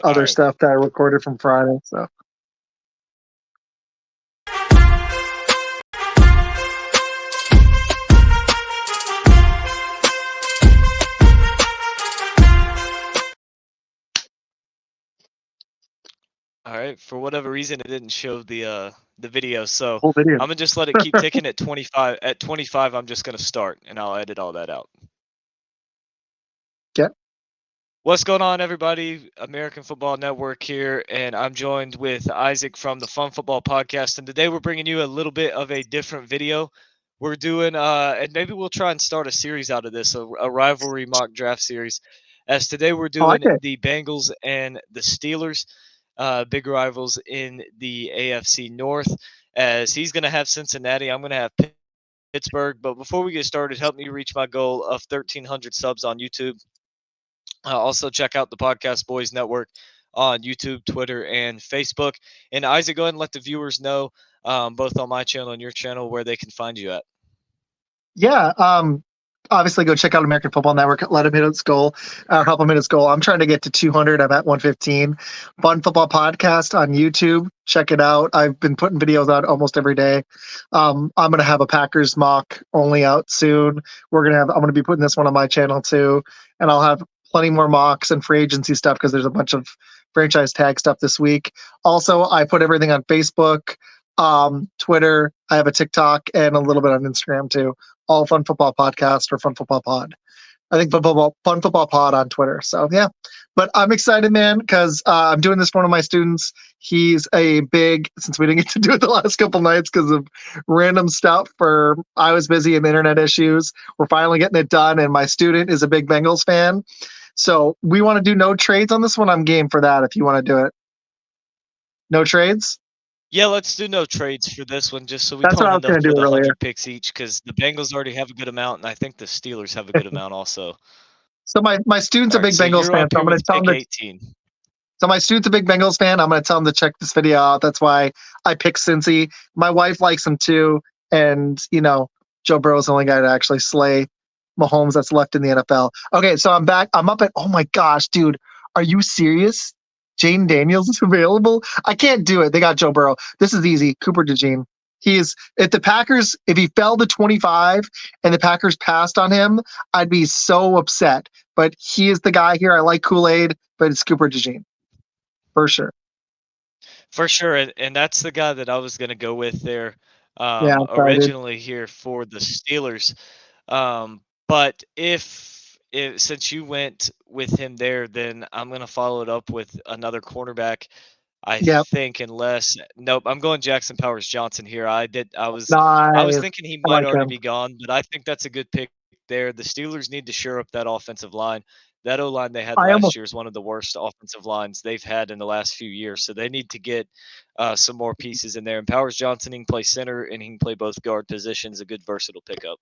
All other right. stuff that I recorded from Friday. So All right. For whatever reason, it didn't show the video, so whole video. I'm gonna just let it keep ticking at 25. At 25, I'm just gonna start, and I'll edit all that out. Yeah. What's going on, everybody? American Football Network here, and I'm joined with Isaac from the Fun Football Podcast. And today we're bringing you a little bit of a different video. We're doing, and maybe we'll try and start a series out of this, a rivalry mock draft series. As today we're I like doing it. the Bengals and the Steelers, big rivals in the AFC North. As he's going to have Cincinnati, I'm going to have Pittsburgh. But before we get started, help me reach my goal of 1,300 subs on YouTube. Also, check out the Podcast Boys Network on YouTube, Twitter, and Facebook. And Isaac, go ahead and let the viewers know, both on my channel and your channel, where they can find you at. Yeah. Obviously, go check out American Football Network. Let him hit its goal, or help him hit his goal. I'm trying to get to 200. I'm at 115. Fun Football Podcast on YouTube. Check it out. I've been putting videos out almost every day. I'm gonna have a Packers mock only out soon. I'm gonna be putting this one on my channel too, and I'll have plenty more mocks and free agency stuff because there's a bunch of franchise tag stuff this week. Also, I put everything on Facebook, Twitter. I have a TikTok and a little bit on Instagram too. All Fun Football Podcast or Fun Football Pod. I think Fun Football Pod on Twitter. So yeah, but I'm excited, man, because I'm doing this for one of my students. He's a big, since we didn't get to do it the last couple nights because of random stuff, I was busy and internet issues. We're finally getting it done, and my student is a big Bengals fan. So we want to do no trades on this one. I'm game for that if you want to do it. No trades? Yeah, let's do no trades for this one, just so we That's what don't I was end going up to do with earlier. 100 picks each, because the Bengals already have a good amount, and I think the Steelers have a good amount also. So my student's All a right, big so Bengals you're fan, up so here I'm going with to tell him pick to 18. So my student's a big Bengals fan. I'm going to tell him to check this video out. That's why I picked Cincy. My wife likes him too. And, Joe Burrow's the only guy to actually slay Mahomes that's left in the NFL. Okay, so I'm back. I'm up at, oh my gosh, dude. Are you serious? Jane Daniels is available? I can't do it. They got Joe Burrow. This is easy. Cooper DeJean. If he fell to 25 and the Packers passed on him, I'd be so upset. But he is the guy here. I like Kool-Aid, but it's Cooper DeJean. For sure. For sure, and that's the guy that I was going to go with there, Yeah, I'm excited. originally here for the Steelers. But if since you went with him there, then I'm going to follow it up with another cornerback. I Yeah, think, unless nope, I'm going Jackson Powers Johnson here. I was nice. thinking he I might like already him. be gone, but I think that's a good pick there. The Steelers need to shore up that offensive line. That O-line they had I last almost year is one of the worst offensive lines they've had in the last few years. So they need to get some more pieces in there. And Powers Johnson, he can play center and he can play both guard positions. A good versatile pickup.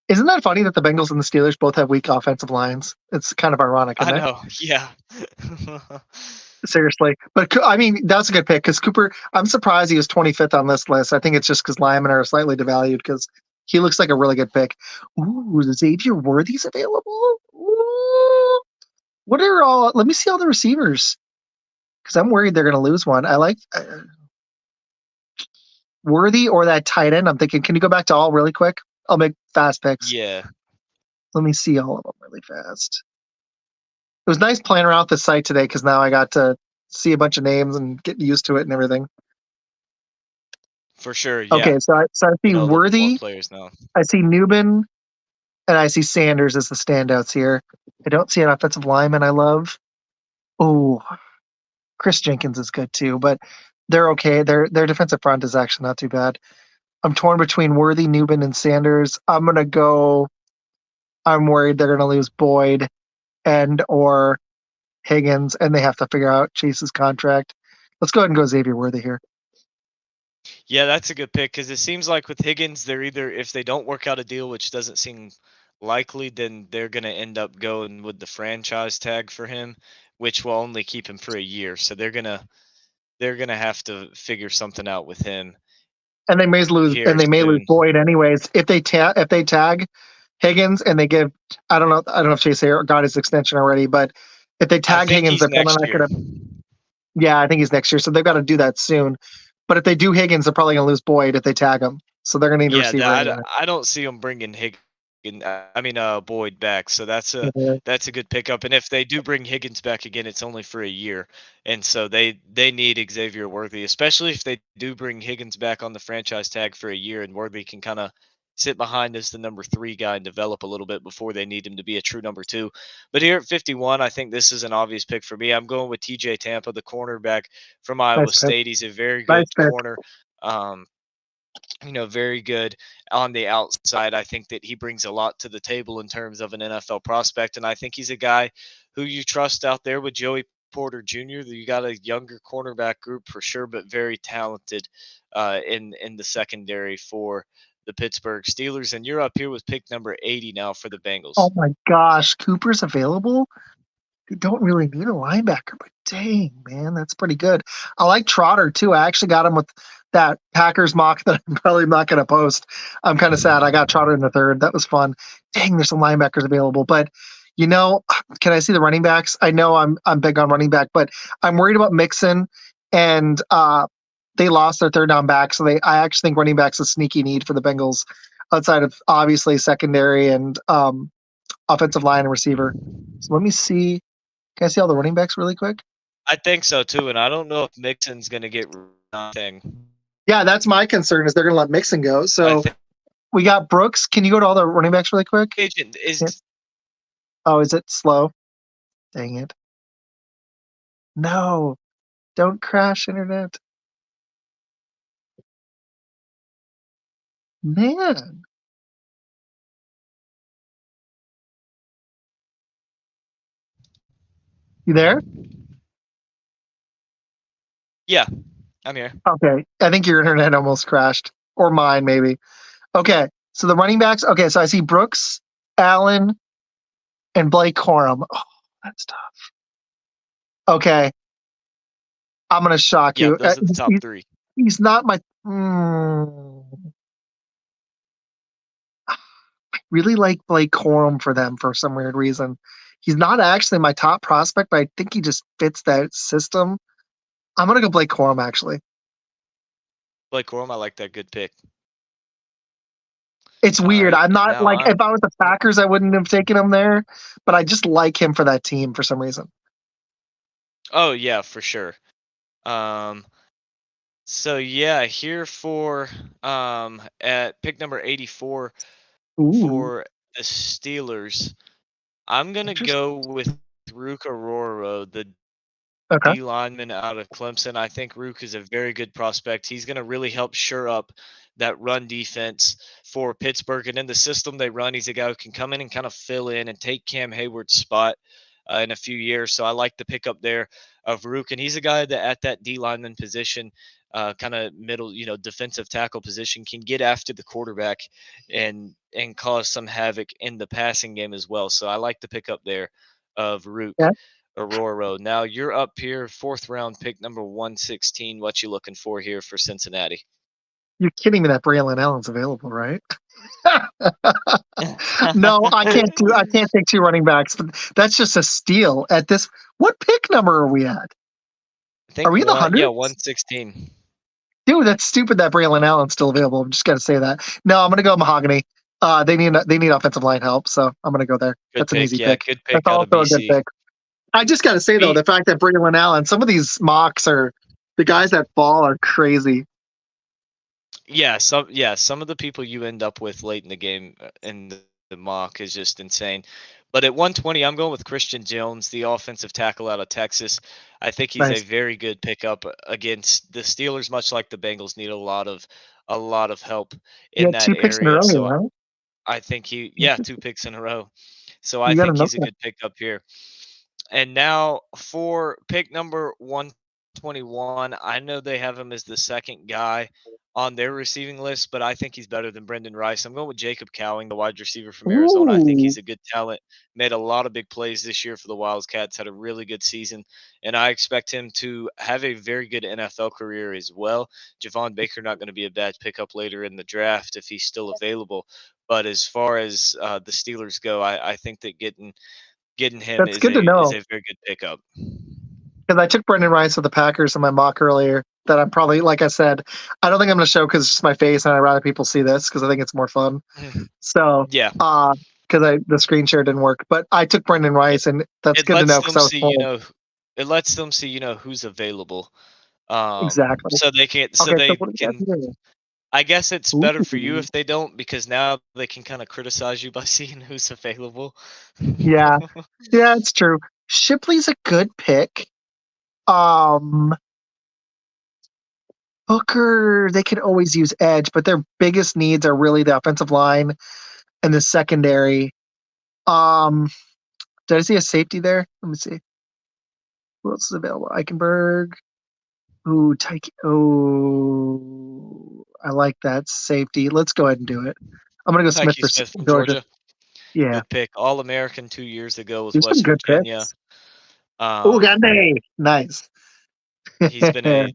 Isn't that funny that the Bengals and the Steelers both have weak offensive lines? It's kind of ironic, isn't I it? know, yeah. Seriously. But I mean, that's a good pick because Cooper, I'm surprised he was 25th on this list. I think it's just because linemen are slightly devalued because he looks like a really good pick. Ooh, Xavier Worthy's available? Ooh. Let me see all the receivers because I'm worried they're going to lose one. I like Worthy or that tight end. I'm thinking, can you go back to all really quick? I'll make fast picks. Yeah. Let me see all of them really fast. It was nice playing around with the site today because now I got to see a bunch of names and get used to it and everything. For sure, Okay, yeah. so I You see know a little bit more Worthy, players now. I see Newman, and I see Sanders as the standouts here. I don't see an offensive lineman I love. Oh, Chris Jenkins is good too, but they're okay. Their defensive front is actually not too bad. I'm torn between Worthy, Newman, and Sanders. I'm worried they're gonna lose Boyd and or Higgins, and they have to figure out Chase's contract. Let's go ahead and go Xavier Worthy here. Yeah, that's a good pick because it seems like with Higgins, they're either, if they don't work out a deal, which doesn't seem likely, then they're going to end up going with the franchise tag for him, which will only keep him for a year. So they're gonna have to figure something out with him And they may lose here soon. Boyd anyways. If they tag Higgins and they give I don't know if Chase got his extension already, but If they I tag think Higgins, he's they're probably next not year. going to. Yeah, I think he's next year, so they've got to do that soon. But if they do Higgins, they're probably going to lose Boyd if they tag him. So they're going to need a Yeah, receiver anyway. I don't see him bringing Boyd back, so Mhm. that's a good pickup, and if they do bring Higgins back again, it's only for a year, and so they need Xavier Worthy, especially if they do bring Higgins back on the franchise tag for a year, and Worthy can kinda sit behind as the number 3 guy and develop a little bit before they need him to be a true number 2. But here at 51, I think this is an obvious pick for me. I'm going with TJ Tampa, the cornerback from Nice Iowa pick. State. He's a very Nice good pick. corner. Um, very good on the outside. I think that he brings a lot to the table in terms of an NFL prospect, and I think he's a guy who you trust out there with Joey Porter Jr. You got a younger cornerback group for sure, but very talented in the secondary for the Pittsburgh Steelers. And you're up here with pick number 80 now for the Oh Bengals. my gosh, Cooper's available. You don't really need a linebacker, but dang, man, that's pretty good. I like Trotter too. I actually got him with that Packers mock that I'm probably not going to post. I'm kind of sad. I got Trotter in the third. That was fun. Dang, there's some linebackers available, but you know, can I see the running backs? I know I'm big on running back, but I'm worried about Mixon, and they lost their third down back, so I actually think running back's a sneaky need for the Bengals, outside of obviously secondary and offensive line and receiver. So let me see. Can I see all the running backs really quick? I think so too, and I don't know if Mixon's going to get nothing. Yeah, that's my concern is they're going to let Mixon go. I So think we got Brooks. Can you go to all the running backs really quick? agent Yeah. is Oh, is it slow? Dang it. No, don't crash internet. Man, you there? yeah, I'm here. Okay. I think your internet almost crashed, or mine maybe. Okay. So the running backs. Okay. So I see Brooks, Allen, and Blake Corum. Oh, that's tough. Okay. I'm going to shock Yeah, you. those are the top 3. He's not my. Mm, really like Blake Corum for them for some weird reason. He's not actually my top prospect, but I think he just fits that system. I'm gonna go Blake Corum actually. Blake Corum, I like that, good pick. It's All weird. right, I'm and not now like if I was the Packers, I wouldn't have taken him there, but I just like him for that team for some reason. Oh yeah, for sure. Um, so yeah, here for at pick number 84 Ooh, for the Steelers, I'm gonna interesting. go with Rook Aurora, the Okay. D lineman out of Clemson. I think Rook is a very good prospect. He's going to really help shore up that run defense for Pittsburgh. And in the system they run, he's a guy who can come in and kind of fill in and take Cam Hayward's spot in a few years. So I like the pickup there of Rook. And he's a guy that at that D lineman position, kind of middle, defensive tackle position, can get after the quarterback and cause some havoc in the passing game as well. So I like the pickup there of Rook. Yeah. Aurora. Now you're up here, fourth round pick number 116. What you looking for here for Cincinnati? You're kidding me that Braylon Allen's available, right? No, I can't take two running backs, but that's just a steal at this. What pick number are we at? I Are think we in the yeah, hundreds? 116. Dude, that's stupid that Braylon Allen's still available. I'm just gonna say that. No, I'm gonna go Mahogany. They need offensive line help, so I'm gonna go there. Good That's an pick. easy Yeah, pick. good That's pick out of also a good BC. pick. I just gotta say though, Me, the fact that Braylon Allen, some of these mocks are the guys that fall are crazy. some of the people you end up with late in the game in the mock is just insane. But at 120, I'm going with Christian Jones, the offensive tackle out of Texas. I think he's a Nice. very good pickup against the Steelers, much like the Bengals need a lot of help You in had that two picks in a area. row here, So right? I think yeah, 2 picks in a row. So I You got think enough he's a there. good pickup here. And now for pick number 121, I know they have him as the second guy on their receiving list, but I think he's better than Brendan Rice. I'm going with Jacob Cowing, the wide receiver from Arizona. I think Ooh. he's a good talent. Made a lot of big plays this year for the Wildcats, had a really good season, and I expect him to have a very good NFL career as well. Javon Baker not going to be a bad pickup later in the draft if he's still available. But as far as the Steelers go, I think that getting getting him That's good to is know a very good pickup. because I took Brendan Rice with the Packers in my mock earlier. That I'm probably, like I said, I don't think I'm going to show because it's just my face, and I'd rather people see this because I think it's more fun. Mhm. So, Yeah, because the screen share didn't work, but I took Brendan it, Rice, and that's it good to lets know because them I was see, told it lets them see, who's available. exactly. So they can, so Okay, so they what do we got can. here? I guess it's better for you Ooh, if they don't because now they can kind of criticize you by seeing who's available. yeah, yeah, it's true. Shipley's a good pick. Um, Hooker, they could always use edge, but their biggest needs are really the offensive line and the secondary. Um, did I see a safety there? Let me see. Who else is available? Eichenberg. Ooh, Tyke. Oh, I like that safety. Let's go ahead and do it. I'm gonna go Smith Tyke for Smith from Georgia. Georgia, Yeah, good pick. All American 2 years ago with there's some West good Virginia. picks. Oh, Um, Gandhi. Nice. he's been a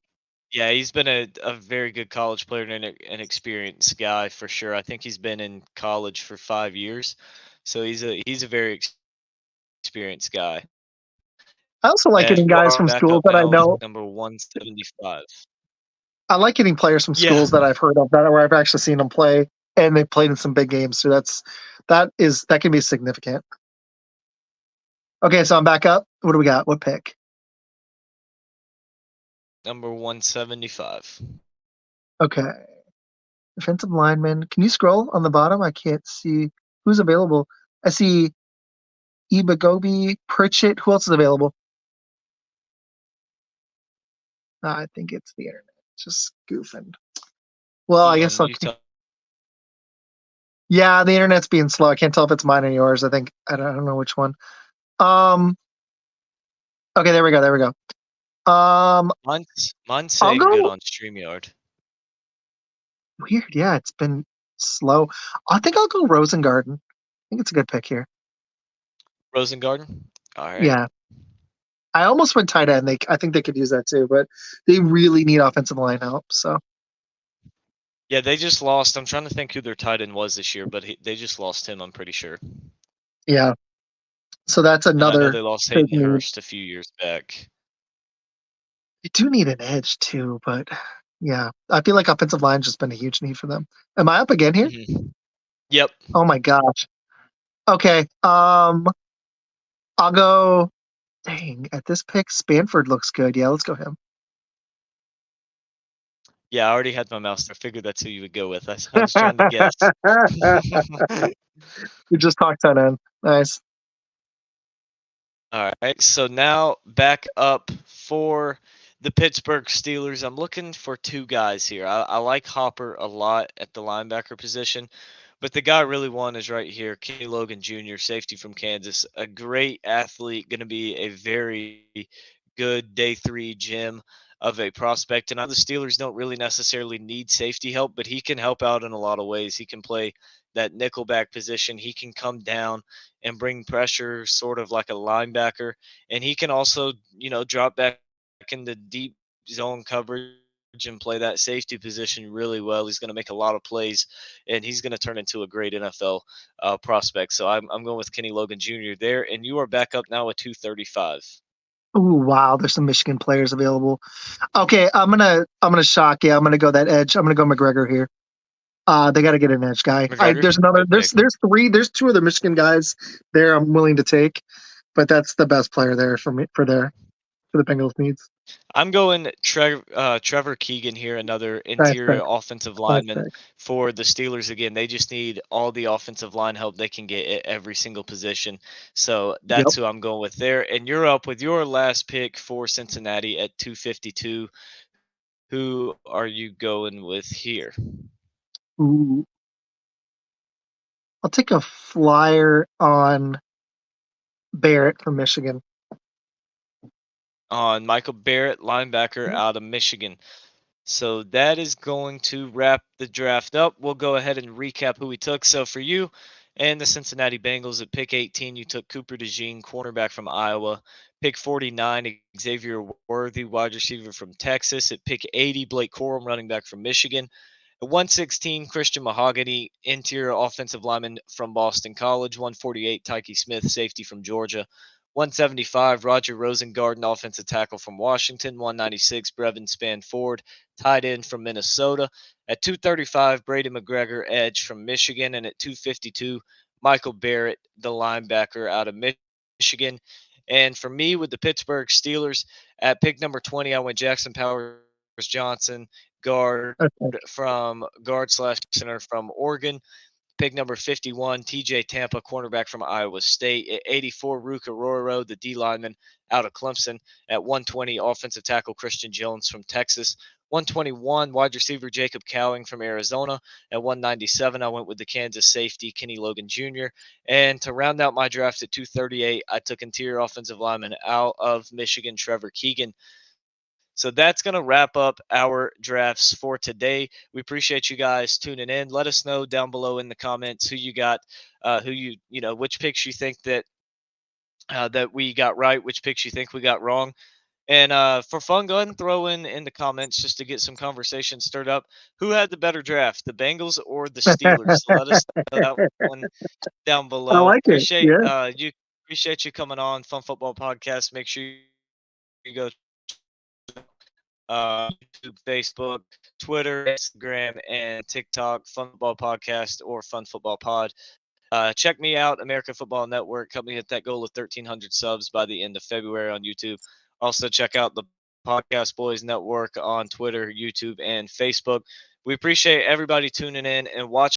Yeah, he's been a very good college player and an experienced guy for sure. I think he's been in college for 5 years, so he's a very experienced guy. I also like And getting you guys are from back schools up that I now with know. number 175. I like getting players from Yeah, schools that I've heard of that where I've actually seen them play and they've played in some big games. So that can be significant. Okay, so I'm back up. What do we got? What pick? number 175. Okay. Defensive lineman. Can you scroll on the bottom? I can't see who's available. I see Ibagobi, Pritchett. Who else is available? I think it's the internet. Just goofing. Well, I You guess on I'll. Utah? Yeah, the internet's being slow. I can't tell if it's mine or yours. I don't know which one. Um. Okay, there we go. There we go. Mine's I'll saying good go on StreamYard. weird. Yeah, it's been slow. I think I'll go Rosengarten. I think it's a good pick here. Rosengarten. All right. Yeah, I almost went tight end. I think they could use that too, but they really need offensive line help. So Yeah, they just lost. I'm trying to think who their tight end was this year, but they just lost him. I'm pretty sure. yeah, so that's And I know another they lost big Hayden need. Hurst a few years back. They do need an edge too, but yeah, I feel like offensive line's just been a huge need for them. Am I up again here? Yep. Oh my gosh. Okay. I'll go. Dang, at this pick, Spanford looks good. Yeah, let's go him. Yeah, I already had my mouse there. Figured that's who you would go with. I was trying to guess. We just talked tight end. Nice. All right. So now back up for the Pittsburgh Steelers. I'm looking for two guys here. I like Hopper a lot at the linebacker position, but the guy I really want is right here, Kenny Logan Jr., safety from Kansas. A great athlete, going to be a very good day three gem of a prospect. And I know the Steelers don't really necessarily need safety help, but he can help out in a lot of ways. He can play that nickelback position. He can come down and bring pressure, sort of like a linebacker. And he can also, drop back into deep zone coverage and play that safety position really well. He's going to make a lot of plays, and he's going to turn into a great NFL prospect. So I'm going with Kenny Logan Jr. there, and you are back up now at 235. Ooh, wow, there's some Michigan players available. Okay, I'm gonna shock you. I'm gonna go that edge. I'm gonna go McGregor here. They got to get an edge guy. McGregor, There's another. good pick. There's two other Michigan guys there. I'm willing to take, but that's the best player there for me for the Bengals needs. I'm going Trevor Keegan here, another Nice pick. interior offensive Nice lineman pick. for the Steelers. Again, they just need all the offensive line help they can get at every single position. So Yep. that's who I'm going with there. And you're up with your last pick for Cincinnati at 252. Who are you going with here? Ooh, I'll take a flyer on Barrett from Michigan. On Michael Barrett, linebacker out of Michigan. So that is going to wrap the draft up. We'll go ahead and recap who we took. So for you and the Cincinnati Bengals at pick 18, you took Cooper DeJean, cornerback from Iowa. Pick 49, Xavier Worthy, wide receiver from Texas. At pick 80, Blake Corum, running back from Michigan. At 116, Christian Mahogany, interior offensive lineman from Boston College. 148, Tyke Smith, safety from Georgia. 175, Roger Rosengarten, offensive tackle from Washington. 196, Brevin Spanford, tight end from Minnesota. At 235, Brady McGregor, edge from Michigan. And at 252, Michael Barrett, the linebacker out of Michigan. And for me, with the Pittsburgh Steelers, at pick number 20, I went Jackson Powers Johnson, guard Okay. from guard/center from Oregon. Pick number 51, TJ Tampa, cornerback from Iowa State. At 84, Ruka Roro, the D lineman out of Clemson. At 120, offensive tackle Christian Jones from Texas. 121, wide receiver Jacob Cowing from Arizona. At 197, I went with the Kansas safety Kenny Logan Jr. And to round out my draft at 238, I took interior offensive lineman out of Michigan, Trevor Keegan. So that's going to wrap up our drafts for today. We appreciate you guys tuning in. Let us know down below in the comments who you got, which picks you think that we got right, which picks you think we got wrong. And for fun, go ahead and throw in the comments just to get some conversation stirred up. Who had the better draft, the Bengals or the Steelers? So let us know that one down below. I like it. Yeah. Appreciate you coming on Fun Football Podcast. Make sure you go YouTube, Facebook, Twitter, Instagram, and TikTok, Fun Football Podcast or Fun Football Pod. Check me out, American Football Network. Help me hit that goal of 1,300 subs by the end of February on YouTube. Also, check out the Podcast Boys Network on Twitter, YouTube, and Facebook. We appreciate everybody tuning in and watching.